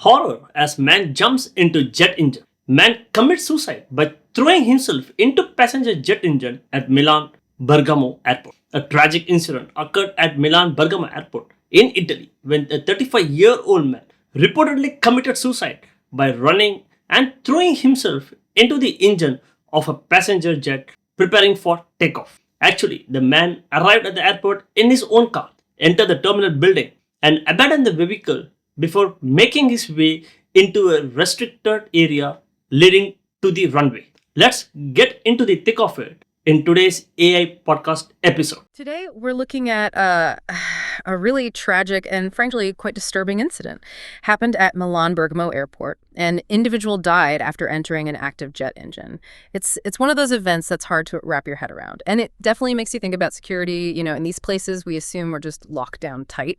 Horror as man jumps into jet engine. Man commits suicide by throwing himself into passenger jet engine at Milan-Bergamo Airport. A tragic incident occurred at Milan-Bergamo Airport in Italy when a 35-year-old man reportedly committed suicide by running and throwing himself into the engine of a passenger jet preparing for takeoff. Actually, the man arrived at the airport in his own car, entered the terminal building, and abandoned the vehicle before making his way into a restricted area leading to the runway. Let's get into the thick of it in today's AI podcast episode. Today, we're looking at a really tragic and frankly quite disturbing incident. Happened at Milan-Bergamo Airport. An individual died after entering an active jet engine. It's one of those events that's hard to wrap your head around. And it definitely makes you think about security. You know, in these places, we assume we're just locked down tight.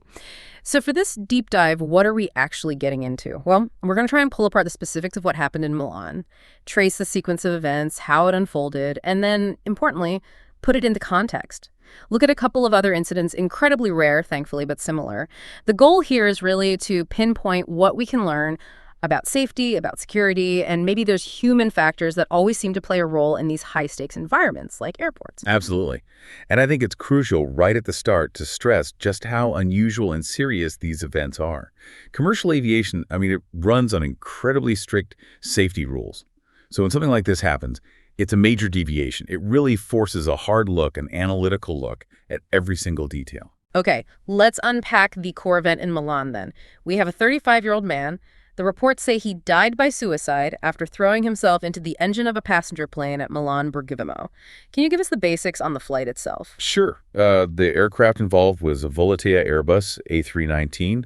So for this deep dive, what are we actually getting into? Well, we're going to try and pull apart the specifics of what happened in Milan, trace the sequence of events, how it unfolded, and then, importantly, put it into context. Look at a couple of other incidents, incredibly rare, thankfully, but similar. The goal here is really to pinpoint what we can learn about safety, about security, and maybe there's human factors that always seem to play a role in these high-stakes environments like airports. Absolutely. And I think it's crucial right at the start to stress just how unusual and serious these events are. Commercial aviation, it runs on incredibly strict safety rules. So when something like this happens, it's a major deviation. It really forces a hard look, an analytical look at every single detail. Okay, let's unpack the core event in Milan then. We have a 35-year-old man. The reports say he died by suicide after throwing himself into the engine of a passenger plane at Milan-Bergamo. Can you give us the basics on the flight itself? Sure. The aircraft involved was a Volotea Airbus A319.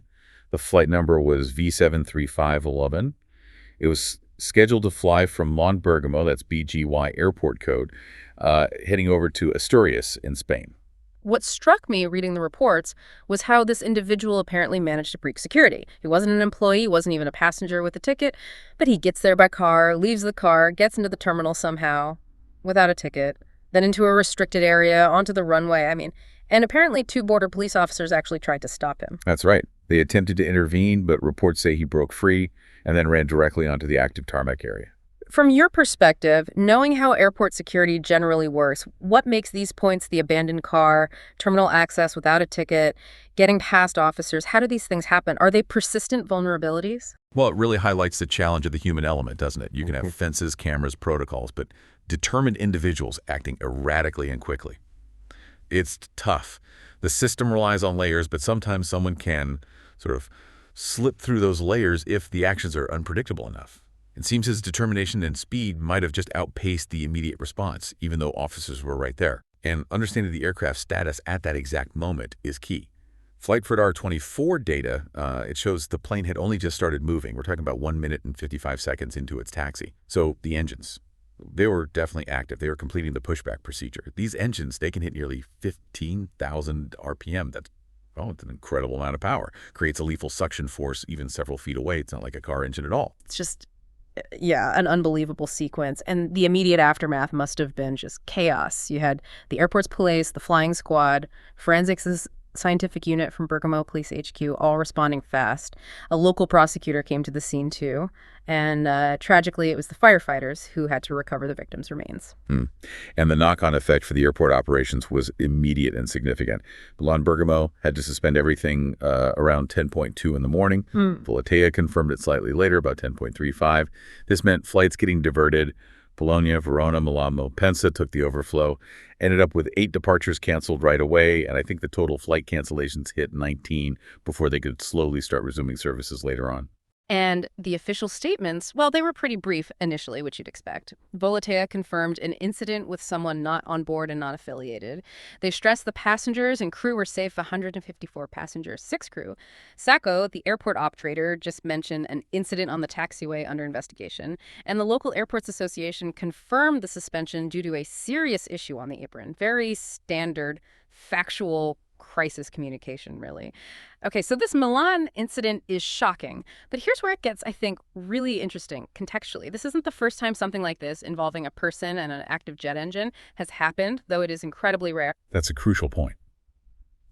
The flight number was V73511. It was scheduled to fly from Milan-Bergamo, that's BGY airport code, heading over to Asturias in Spain. What struck me reading the reports was how this individual apparently managed to breach security. He wasn't an employee, wasn't even a passenger with a ticket, but he gets there by car, leaves the car, gets into the terminal somehow without a ticket, then into a restricted area, onto the runway. And apparently 2 border police officers actually tried to stop him. That's right. They attempted to intervene, but reports say he broke free and then ran directly onto the active tarmac area. From your perspective, knowing how airport security generally works, what makes these points, the abandoned car, terminal access without a ticket, getting past officers, how do these things happen? Are they persistent vulnerabilities? Well, it really highlights the challenge of the human element, doesn't it? You can have fences, cameras, protocols, but determined individuals acting erratically and quickly. It's tough. The system relies on layers, but sometimes someone can sort of slip through those layers if the actions are unpredictable enough. It seems his determination and speed might have just outpaced the immediate response, even though officers were right there. And understanding the aircraft's status at that exact moment is key. Flight radar 24 data, it shows the plane had only just started moving. We're talking about 1 minute and 55 seconds into its taxi. So the engines, they were definitely active. They were completing the pushback procedure. These engines, they can hit nearly 15,000 RPM. It's an incredible amount of power. Creates a lethal suction force even several feet away. It's not like a car engine at all. It's just, an unbelievable sequence. And the immediate aftermath must have been just chaos. You had the airport's police, the flying squad, forensics scientific unit from Bergamo Police HQ, all responding fast. A local prosecutor came to the scene too. And tragically, it was the firefighters who had to recover the victims' remains. And the knock-on effect for the airport operations was immediate and significant. Milan-Bergamo had to suspend everything around 10:2 in the morning. Volotea confirmed it slightly later, about 10:35. This meant flights getting diverted. Bologna, Verona, Milan, Malpensa took the overflow, ended up with 8 departures canceled right away, and I think the total flight cancellations hit 19 before they could slowly start resuming services later on. And the official statements, well, they were pretty brief initially, which you'd expect. Volotea confirmed an incident with someone not on board and not affiliated. They stressed the passengers and crew were safe, 154 passengers, 6 crew. Sacco, the airport operator, just mentioned an incident on the taxiway under investigation. And the local airports association confirmed the suspension due to a serious issue on the apron. Very standard, factual crisis communication, really. Okay, so this Milan incident is shocking, but here's where it gets, I think, really interesting contextually. This isn't the first time something like this involving a person and an active jet engine has happened, though it is incredibly rare. That's a crucial point.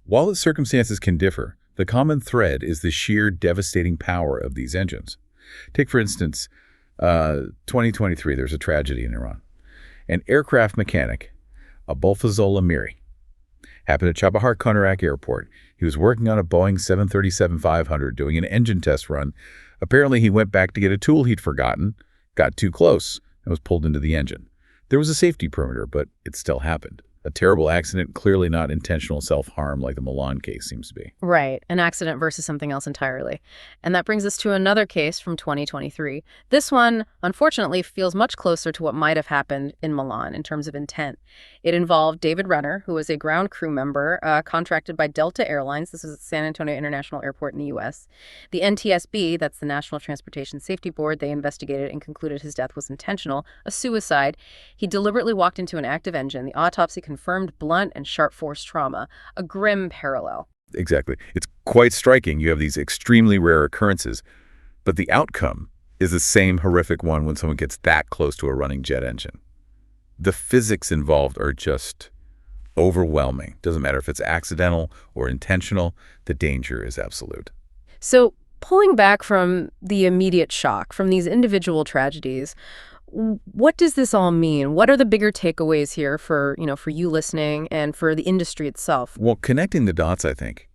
While the circumstances can differ, The common thread is the sheer devastating power of these engines. Take, for instance, 2023, there's a tragedy in Iran. An aircraft mechanic, Abulfazol Amiri, happened at Chabahar Konarak Airport. He was working on a Boeing 737-500 doing an engine test run. Apparently, he went back to get a tool he'd forgotten, got too close, and was pulled into the engine. There was a safety perimeter, but it still happened. A terrible accident, clearly not intentional self-harm like the Milan case seems to be. Right, an accident versus something else entirely. And that brings us to another case from 2023. This one, unfortunately, feels much closer to what might have happened in Milan in terms of intent. It involved David Renner, who was a ground crew member contracted by Delta Airlines. This was at San Antonio International Airport in the U.S. The NTSB, that's the National Transportation Safety Board, they investigated and concluded his death was intentional, a suicide. He deliberately walked into an active engine. The autopsy confirmed blunt and sharp force trauma, a grim parallel. Exactly. It's quite striking. You have these extremely rare occurrences, but the outcome is the same horrific one when someone gets that close to a running jet engine. The physics involved are just overwhelming. Doesn't matter if it's accidental or intentional, the danger is absolute. So, pulling back from the immediate shock, from these individual tragedies, what does this all mean? What are the bigger takeaways here for you listening and for the industry itself? Well, connecting the dots, I think.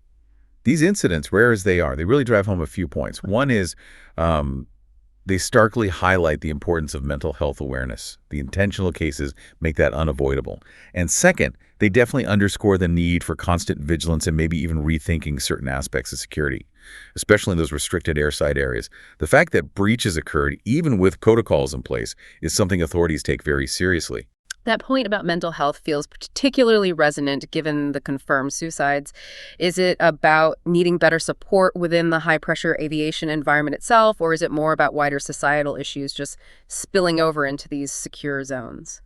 These incidents, rare as they are, they really drive home a few points. One is they starkly highlight the importance of mental health awareness. The intentional cases make that unavoidable. And second, they definitely underscore the need for constant vigilance and maybe even rethinking certain aspects of security, especially in those restricted airside areas. The fact that breaches occurred, even with protocols in place, is something authorities take very seriously. That point about mental health feels particularly resonant given the confirmed suicides. Is it about needing better support within the high-pressure aviation environment itself, or is it more about wider societal issues just spilling over into these secure zones?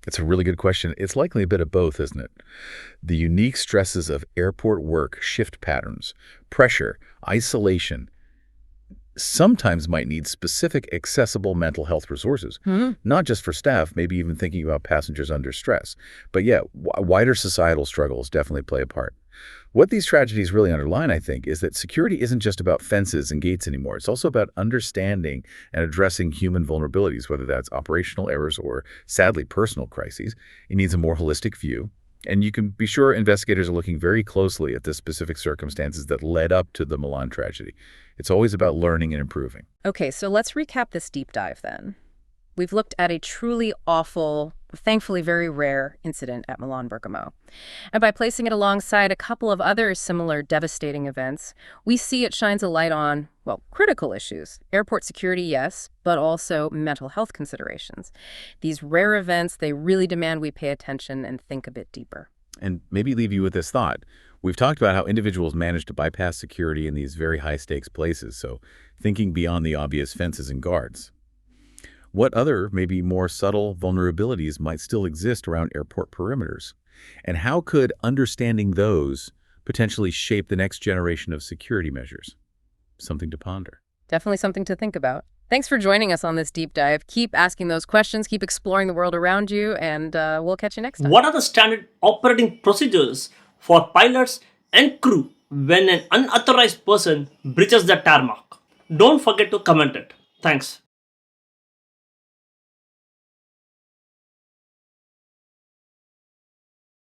It's a really good question. It's likely a bit of both, isn't it? The unique stresses of airport work, shift patterns, pressure, isolation, sometimes might need specific accessible mental health resources, not just for staff, maybe even thinking about passengers under stress. But yeah, wider societal struggles definitely play a part. What these tragedies really underline, I think, is that security isn't just about fences and gates anymore. It's also about understanding and addressing human vulnerabilities, whether that's operational errors or, sadly, personal crises. It needs a more holistic view. And you can be sure investigators are looking very closely at the specific circumstances that led up to the Milan tragedy. It's always about learning and improving. Okay, so let's recap this deep dive then. We've looked at a truly awful, thankfully very rare incident at Milan-Bergamo. And by placing it alongside a couple of other similar devastating events, we see it shines a light on, well, critical issues. Airport security, yes, but also mental health considerations. These rare events, they really demand we pay attention and think a bit deeper. And maybe leave you with this thought. We've talked about how individuals manage to bypass security in these very high-stakes places, so thinking beyond the obvious fences and guards. What other, maybe more subtle vulnerabilities might still exist around airport perimeters? And how could understanding those potentially shape the next generation of security measures? Something to ponder. Definitely something to think about. Thanks for joining us on this deep dive. Keep asking those questions, keep exploring the world around you, and we'll catch you next time. What are the standard operating procedures for pilots and crew when an unauthorized person breaches the tarmac? Don't forget to comment it. Thanks.